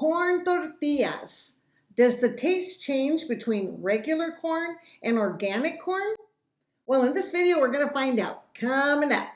corn tortillas. Does the taste change between regular corn and organic corn? Well, in this video, we're going to find out. Coming up.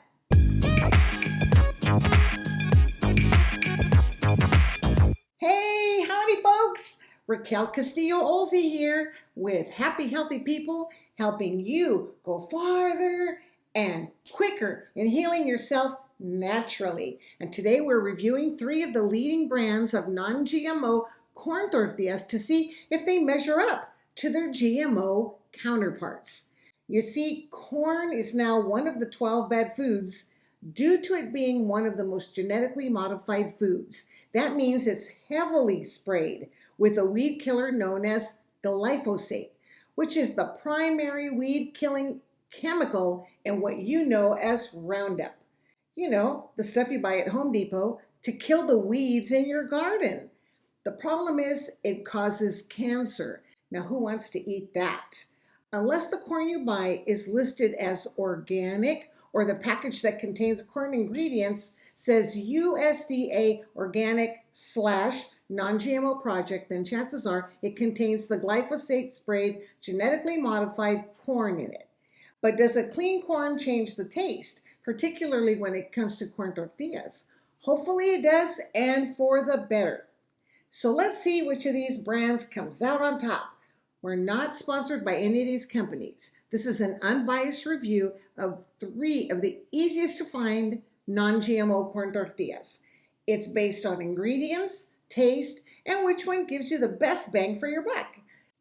Hey, howdy folks. Raquel Castillo-Olsey here with Happy Healthy People, helping you go farther and quicker in healing yourself naturally. And today we're reviewing 3 of the leading brands of non-GMO corn tortillas to see if they measure up to their GMO counterparts. You see, corn is now one of the 12 bad foods due to it being one of the most genetically modified foods. That means it's heavily sprayed with a weed killer known as glyphosate, which is the primary weed killing chemical in what you know as Roundup. You know, the stuff you buy at Home Depot to kill the weeds in your garden. The problem is it causes cancer. Now, who wants to eat that? Unless the corn you buy is listed as organic or the package that contains corn ingredients says USDA Organic / Non-GMO Project, then chances are it contains the glyphosate-sprayed, genetically modified corn in it. But does a clean corn change the taste, particularly when it comes to corn tortillas? Hopefully it does, and for the better. So let's see which of these brands comes out on top. We're not sponsored by any of these companies. This is an unbiased review of 3 of the easiest to find non-GMO corn tortillas. It's based on ingredients, taste, and which one gives you the best bang for your buck.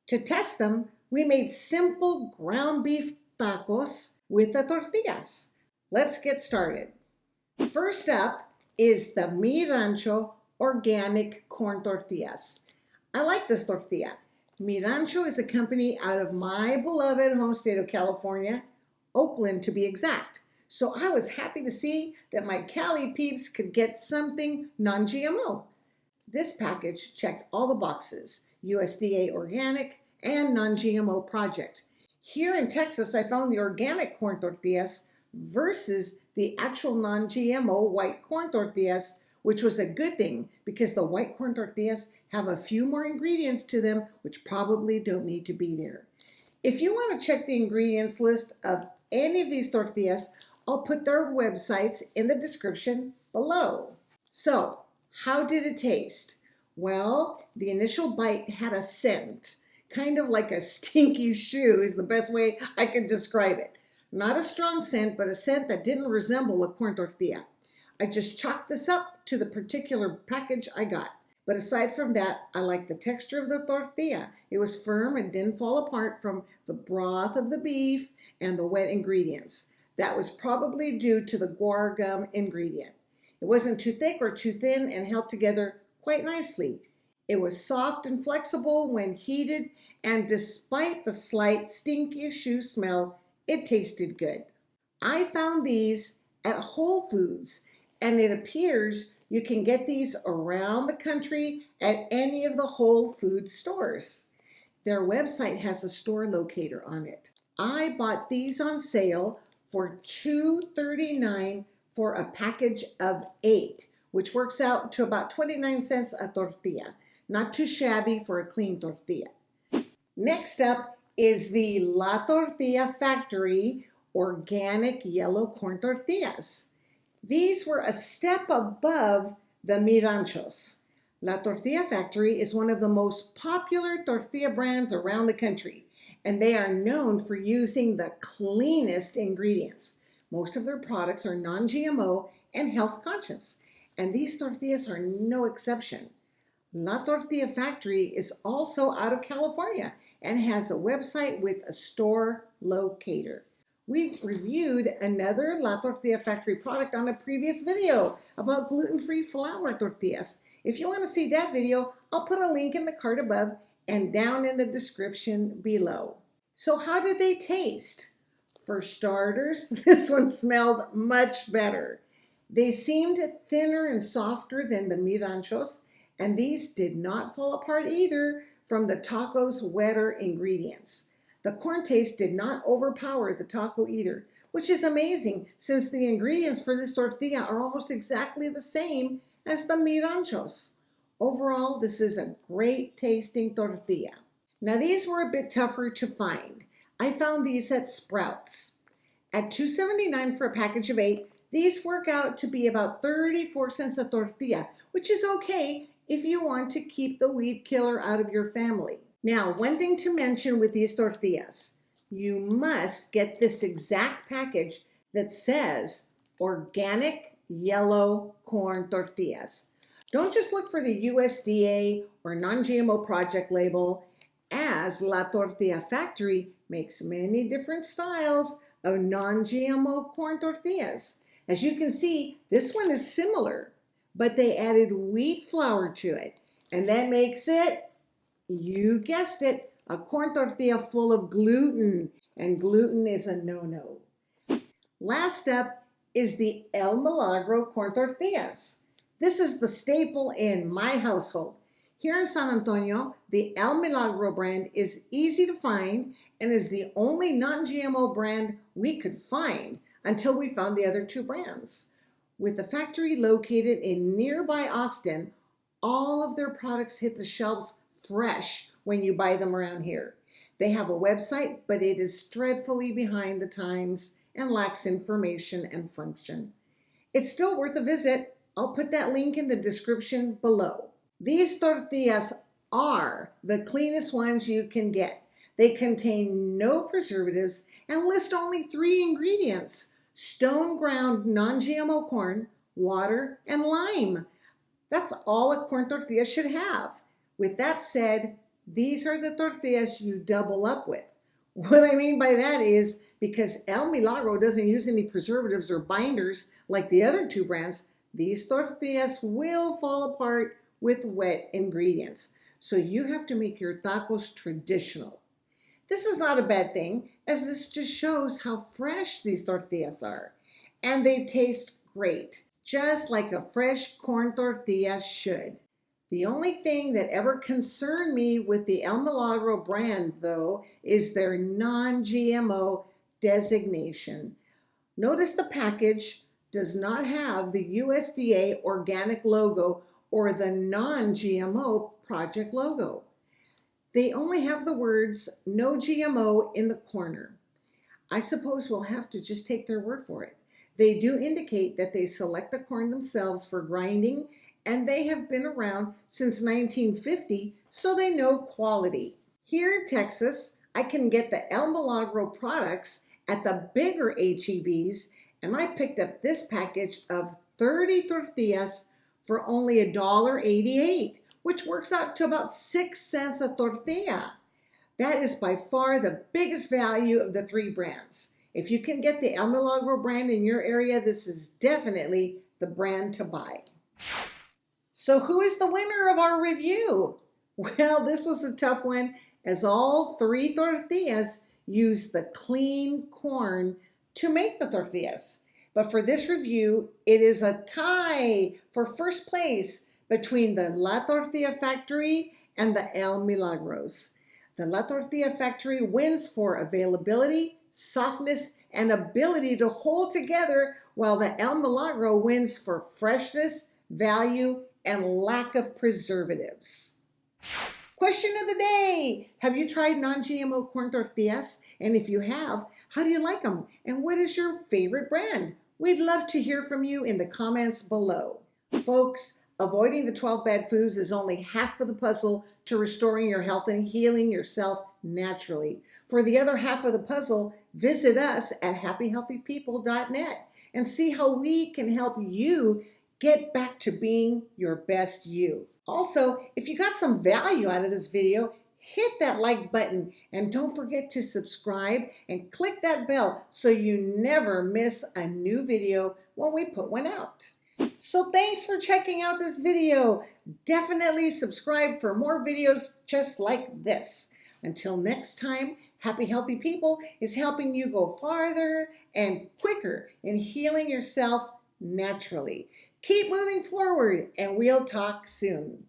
To test them, we made simple ground beef tacos with the tortillas. Let's get started. First up is the Rancho Organic corn tortillas. I like this tortilla. Rancho is a company out of my beloved home state of California, Oakland to be exact. So I was happy to see that my Cali peeps could get something non-GMO. This package checked all the boxes, USDA Organic and Non-GMO Project. Here in Texas, I found the organic corn tortillas versus the actual non-GMO white corn tortillas, which was a good thing because the white corn tortillas have a few more ingredients to them which probably don't need to be there. If you want to check the ingredients list of any of these tortillas, I'll put their websites in the description below. So, how did it taste? Well, the initial bite had a scent, kind of like a stinky shoe is the best way I could describe it. Not a strong scent, but a scent that didn't resemble a corn tortilla. I just chalked this up to the particular package I got. But aside from that, I like the texture of the tortilla. It was firm and didn't fall apart from the broth of the beef and the wet ingredients. That was probably due to the guar gum ingredient. It wasn't too thick or too thin and held together quite nicely. It was soft and flexible when heated, and despite the slight stinky shoe smell, it tasted good. I found these at Whole Foods, and it appears you can get these around the country at any of the Whole Foods stores. Their website has a store locator on it. I bought these on sale for $2.39 for a package of 8, which works out to about 29 cents a tortilla. Not too shabby for a clean tortilla. Next up is the La Tortilla Factory Organic Yellow Corn Tortillas. These were a step above the Ranchos. La Tortilla Factory is one of the most popular tortilla brands around the country, and they are known for using the cleanest ingredients. Most of their products are non-GMO and health conscious, and these tortillas are no exception. La Tortilla Factory is also out of California and has a website with a store locator. We've reviewed another La Tortilla Factory product on a previous video about gluten-free flour tortillas. If you want to see that video, I'll put a link in the card above and down in the description below. So how did they taste? For starters, this one smelled much better. They seemed thinner and softer than the Ranchos, and these did not fall apart either from the taco's wetter ingredients. The corn taste did not overpower the taco either, which is amazing since the ingredients for this tortilla are almost exactly the same as the Ranchos. Overall, this is a great tasting tortilla. Now these were a bit tougher to find. I found these at Sprouts. At $2.79 for a package of 8, these work out to be about 34 cents a tortilla, which is okay if you want to keep the weed killer out of your family. Now, one thing to mention with these tortillas, you must get this exact package that says organic yellow corn tortillas. Don't just look for the USDA or Non-GMO Project label, as La Tortilla Factory makes many different styles of non-GMO corn tortillas. As you can see, this one is similar, but they added wheat flour to it, and that makes it, you guessed it, a corn tortilla full of gluten, and gluten is a no-no. Last up is the El Milagro corn tortillas. This is the staple in my household. Here in San Antonio, the El Milagro brand is easy to find and is the only non-GMO brand we could find until we found the other two brands. With the factory located in nearby Austin, all of their products hit the shelves fresh when you buy them around here. They have a website, but it is dreadfully behind the times and lacks information and function. It's still worth a visit. I'll put that link in the description below. These tortillas are the cleanest ones you can get. They contain no preservatives and list only 3 ingredients: stone ground non-GMO corn, water, and lime. That's all a corn tortilla should have. With that said, these are the tortillas you double up with. What I mean by that is because El Milagro doesn't use any preservatives or binders like the other two brands, these tortillas will fall apart with wet ingredients. So you have to make your tacos traditional. This is not a bad thing, as this just shows how fresh these tortillas are. And they taste great, just like a fresh corn tortilla should. The only thing that ever concerned me with the El Milagro brand, though, is their non-GMO designation. Notice the package does not have the USDA Organic logo or the Non-GMO Project logo. They only have the words "No GMO" in the corner. I suppose we'll have to just take their word for it. They do indicate that they select the corn themselves for grinding, and they have been around since 1950, so they know quality. Here in Texas, I can get the El Milagro products at the bigger HEBs, and I picked up this package of 30 tortillas for only $1.88, which works out to about 6 cents a tortilla. That is by far the biggest value of the 3 brands. If you can get the El Milagro brand in your area, this is definitely the brand to buy. So who is the winner of our review? Well, this was a tough one, as all 3 tortillas use the clean corn to make the tortillas. But for this review, it is a tie for first place between the La Tortilla Factory and the El Milagros. The La Tortilla Factory wins for availability, softness, and ability to hold together, while the El Milagro wins for freshness, value, and lack of preservatives. Question of the day: have you tried non-GMO corn tortillas? And if you have, how do you like them? And what is your favorite brand? We'd love to hear from you in the comments below. Folks, avoiding the 12 bad foods is only half of the puzzle to restoring your health and healing yourself naturally. For the other half of the puzzle, visit us at happyhealthypeople.net and see how we can help you get back to being your best you. Also, if you got some value out of this video, hit that like button and don't forget to subscribe and click that bell so you never miss a new video when we put one out. So thanks for checking out this video. Definitely subscribe for more videos just like this. Until next time, Happy Healthy People is helping you go farther and quicker in healing yourself naturally. Keep moving forward, and we'll talk soon.